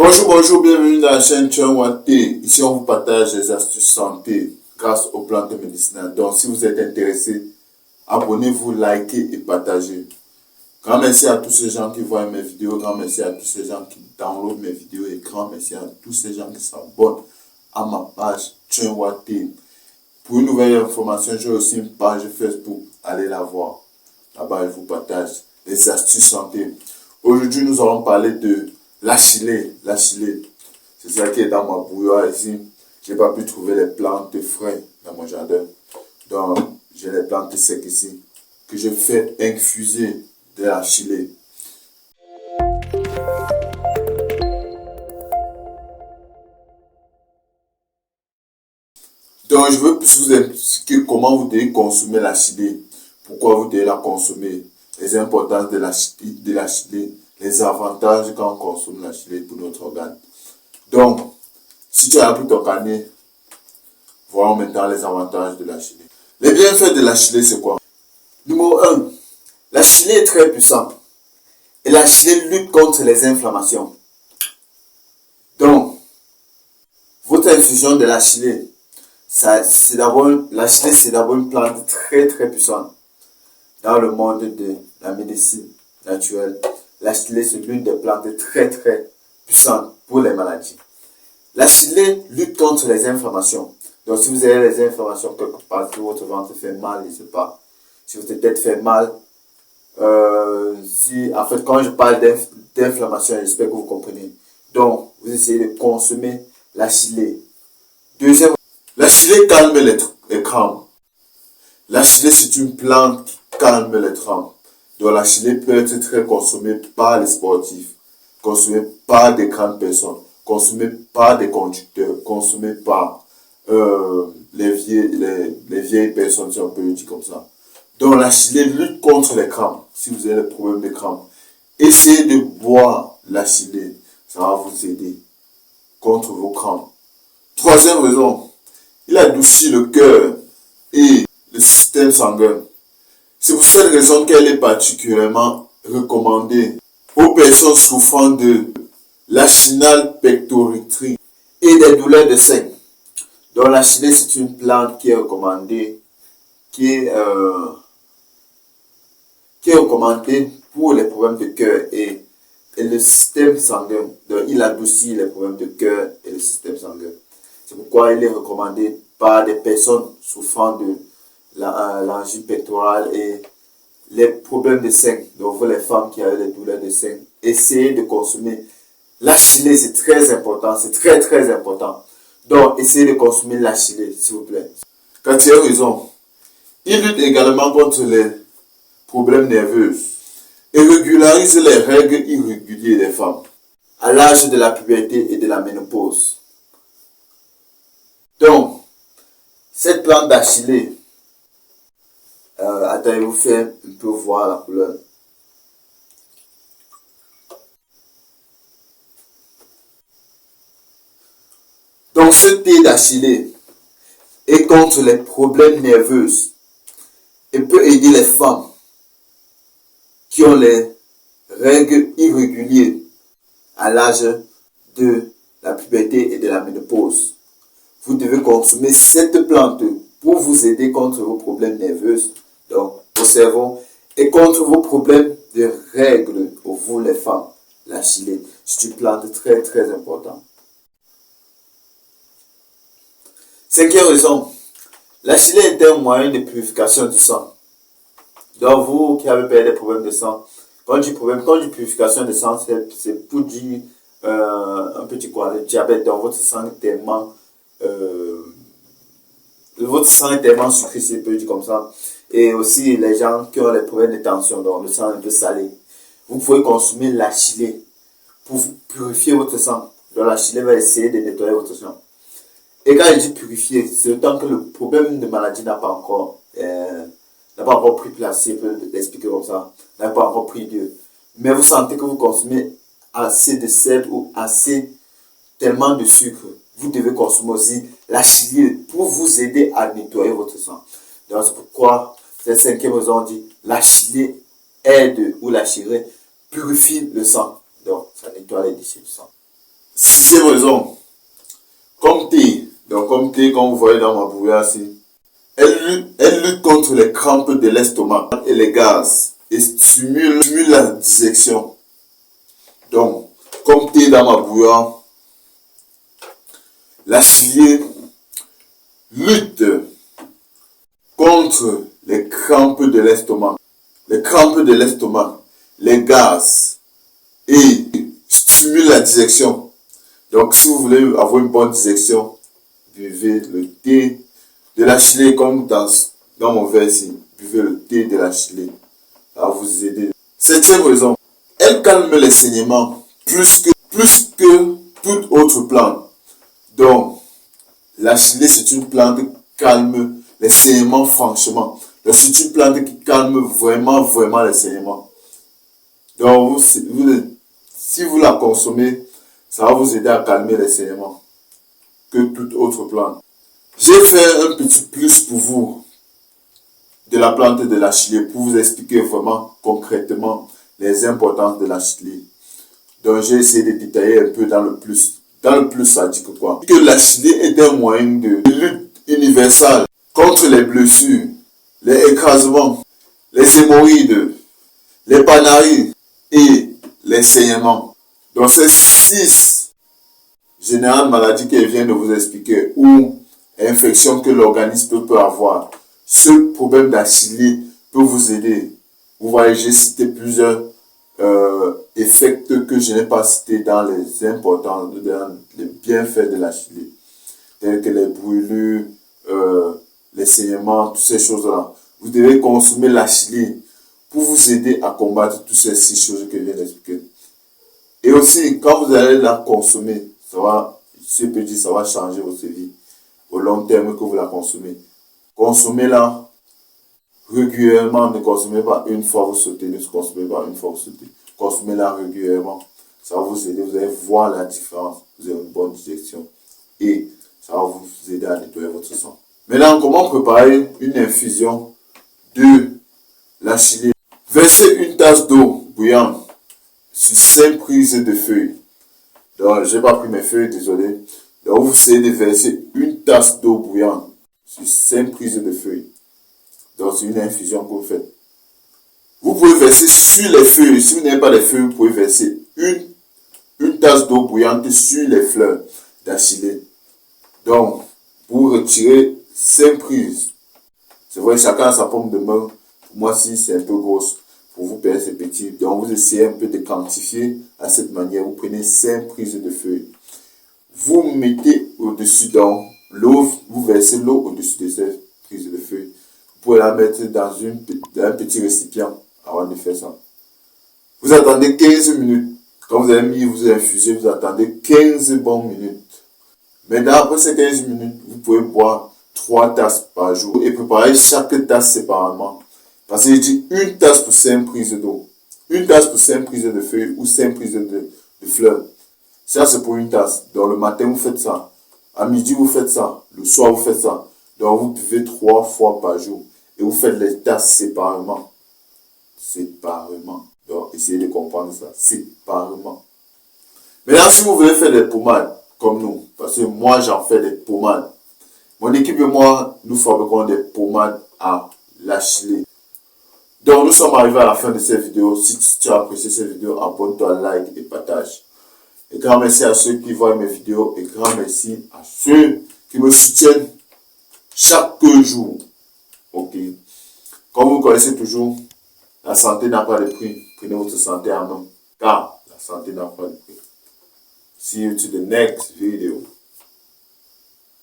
Bonjour, bienvenue dans la chaîne Chunwate. Ici, on vous partage les astuces santé grâce aux plantes médicinales. Donc, si vous êtes intéressé, abonnez-vous, likez et partagez. Grand merci à tous ces gens qui voient mes vidéos, grand merci à tous ces gens qui downloadent mes vidéos et grand merci à tous ces gens qui s'abonnent à ma page Chunwate. Pour une nouvelle information, j'ai aussi une page Facebook, allez la voir. Là-bas, je vous partage les astuces santé. Aujourd'hui, nous allons parler de l'achillée. C'est ça qui est dans ma bouilloire ici. Je n'ai pas pu trouver les plantes frais dans mon jardin. Donc, j'ai les plantes secs ici que je fais infuser de l'achillée. Donc, je veux plus vous expliquer comment vous devez consommer l'achillée. Pourquoi vous devez la consommer. Les importances de l'achillée. Les avantages quand on consomme l'achillée pour notre organe. Donc, si tu as appris ton carnet, voyons maintenant les avantages de l'achillée. Les bienfaits de l'achillée, c'est quoi? Numéro 1, l'achillée est très puissante. Et l'achillée lutte contre les inflammations. Donc, votre infusion de l'achillée, l'achillée c'est d'abord une plante très puissante. Dans le monde de la médecine naturelle, l'achillée c'est l'une des plantes très puissantes pour les maladies. L'achillée lutte contre les inflammations. Donc si vous avez les inflammations quelque part, si votre ventre fait mal, je ne sais pas, si votre tête fait mal, en fait quand je parle d'inflammation, j'espère que vous comprenez. Donc vous essayez de consommer l'achillée. Deuxième, l'achillée calme les crampes. L'achillée c'est une plante qui calme les crampes. Donc l'achillée peut être très consommée par les sportifs, consommée par des grandes personnes, consommée par des conducteurs, consommée par les vieilles personnes, si on peut le dire comme ça. Donc l'achillée lutte contre les crampes, si vous avez des problèmes de crampes. Essayez de boire l'achillée, ça va vous aider contre vos crampes. Troisième raison, il adoucit le cœur et le système sanguin. C'est pour cette raison qu'elle est particulièrement recommandée aux personnes souffrant de l'achinal pectoritri et des douleurs de sein. Donc l'achillée c'est une plante qui est recommandée, pour les problèmes de cœur et le système sanguin. Donc il adoucit les problèmes de cœur et le système sanguin. C'est pourquoi il est recommandé par des personnes souffrant de l'angine pectorale et les problèmes de sein. Donc vous les femmes qui avez des douleurs de sein, essayez de consommer l'achillée, c'est très important, c'est très important. Donc essayez de consommer l'achillée s'il vous plaît. Quatrième raison, il lutte également contre les problèmes nerveux et régularise les règles irrégulières des femmes à l'âge de la puberté et de la ménopause. Donc cette plante d'achillée, attendez, vous faire un peu voir la couleur. Donc ce thé d'achillée est contre les problèmes nerveux et peut aider les femmes qui ont les règles irrégulières à l'âge de la puberté et de la ménopause. Vous devez consommer cette plante pour vous aider contre vos problèmes nerveux, donc observons, et contre vos problèmes de règles pour vous les femmes. L'achillée, c'est une plante très importante. Cinquième raison, l'achillée est un moyen de purification du sang. Donc vous qui avez des problèmes de sang, quand je dis purification de sang, c'est pour dire un petit quoi, le diabète dans votre sang est tellement sucré, si on peut dire comme ça. Et aussi les gens qui ont des problèmes de tension, donc le sang un peu salé. Vous pouvez consommer l'achillée pour purifier votre sang. Donc l'achillée va essayer de nettoyer votre sang. Et quand je dis purifier, c'est le temps que le problème de maladie n'a pas encore pris place, si on peut l'expliquer comme ça, n'a pas encore pris lieu. Mais vous sentez que vous consommez assez de sel ou tellement de sucre. Vous devez consommer aussi l'achillée pour vous aider à nettoyer votre sang. Donc c'est pourquoi, c'est la cinquième raison, on dit l'achillée aide ou l'achillée purifie le sang. Donc ça nettoie les déchets du sang. Deuxième raison, comme thé, comme vous voyez dans ma bouillie ici, elle lutte contre les crampes de l'estomac et les gaz et stimule la digestion. Donc, comme thé dans ma bouillie, la chilier lutte contre les crampes de l'estomac, les gaz et stimule la digestion. Donc, si vous voulez avoir une bonne digestion, buvez le thé de la chilier comme dans mon verre ici. Buvez le thé de la chilier. Ça va vous aider. Septième raison, elle calme les saignements plus que toute autre plante. Donc, la chilier, c'est une plante qui calme les saignements franchement. Donc, c'est une plante qui calme vraiment les saignements. Donc, si vous la consommez, ça va vous aider à calmer les saignements que toute autre plante. J'ai fait un petit plus pour vous de la plante de la chilier pour vous expliquer vraiment concrètement les importances de la chilier. Donc, j'ai essayé de détailler un peu dans le plus. Dans le plus, ça dit que quoi? Que la chilier est un moyen de lutte universelle contre les blessures, les écrasements, les hémorroïdes, les panaries et les saignements. Donc, ces 6 générales maladies qu'elle vient de vous expliquer ou infections que l'organisme peut avoir, ce problème de la chilier peut vous aider. Vous voyez, j'ai cité plusieurs effets que je n'ai pas cités dans les importants, dans les bienfaits de la chilier, tels que les brûlures, les saignements, toutes ces choses-là. Vous devez consommer la chilier pour vous aider à combattre toutes ces 6 choses que je viens d'expliquer. Et aussi, quand vous allez la consommer, ça va changer votre vie au long terme que vous la consommez. Consommez-la régulièrement, ne consommez pas une fois vous sautez, ne consommez pas une fois vous sautez. Consommez-la régulièrement. Ça va vous aider, vous allez voir la différence. Vous avez une bonne digestion et ça va vous aider à nettoyer votre sang. Maintenant, comment préparer une infusion de la chilier? Versez une tasse d'eau bouillante sur 5 prises de feuilles. Donc, je n'ai pas pris mes feuilles, désolé. Donc, vous essayez de verser une tasse d'eau bouillante sur 5 prises de feuilles. Donc, c'est une infusion que vous faites. Vous pouvez verser sur les feuilles. Si vous n'avez pas les feuilles, vous pouvez verser une tasse d'eau bouillante sur les fleurs d'achillée. Donc, vous retirez 5 prises. C'est vrai, chacun a sa pomme de main. Pour moi, si c'est un peu grosse, pour vous, c'est petit. Donc, vous essayez un peu de quantifier à cette manière. Vous prenez 5 prises de feuilles. Vous mettez au-dessus dans l'eau, vous versez l'eau au-dessus de ces prises de feuilles. Vous pouvez la mettre dans un petit récipient avant de faire ça. Vous attendez 15 minutes. Quand vous avez mis, vous infusez, vous attendez 15 bonnes minutes. Maintenant, après ces 15 minutes, vous pouvez boire 3 tasses par jour et préparer chaque tasse séparément. Parce que je dis une tasse pour 5 prises d'eau. Une tasse pour 5 prises de feuilles ou 5 prises de fleurs. Ça, c'est pour une tasse. Donc, le matin, vous faites ça. À midi, vous faites ça. Le soir, vous faites ça. Donc, vous buvez 3 fois par jour. Et vous faites les tasses séparément. Séparément. Donc, essayez de comprendre ça. Séparément. Maintenant, si vous voulez faire des pommades, comme nous, parce que moi, j'en fais des pommades. Mon équipe et moi, nous fabriquons des pommades à la chilier. Donc, nous sommes arrivés à la fin de cette vidéo. Si tu as apprécié cette vidéo, abonne-toi, like et partage. Et grand merci à ceux qui voient mes vidéos et grand merci à ceux qui me soutiennent chaque jour. Ok. Comme vous connaissez toujours, la santé n'a pas de prix. Prenez votre santé en main. Car la santé n'a pas de prix. See you to the next video.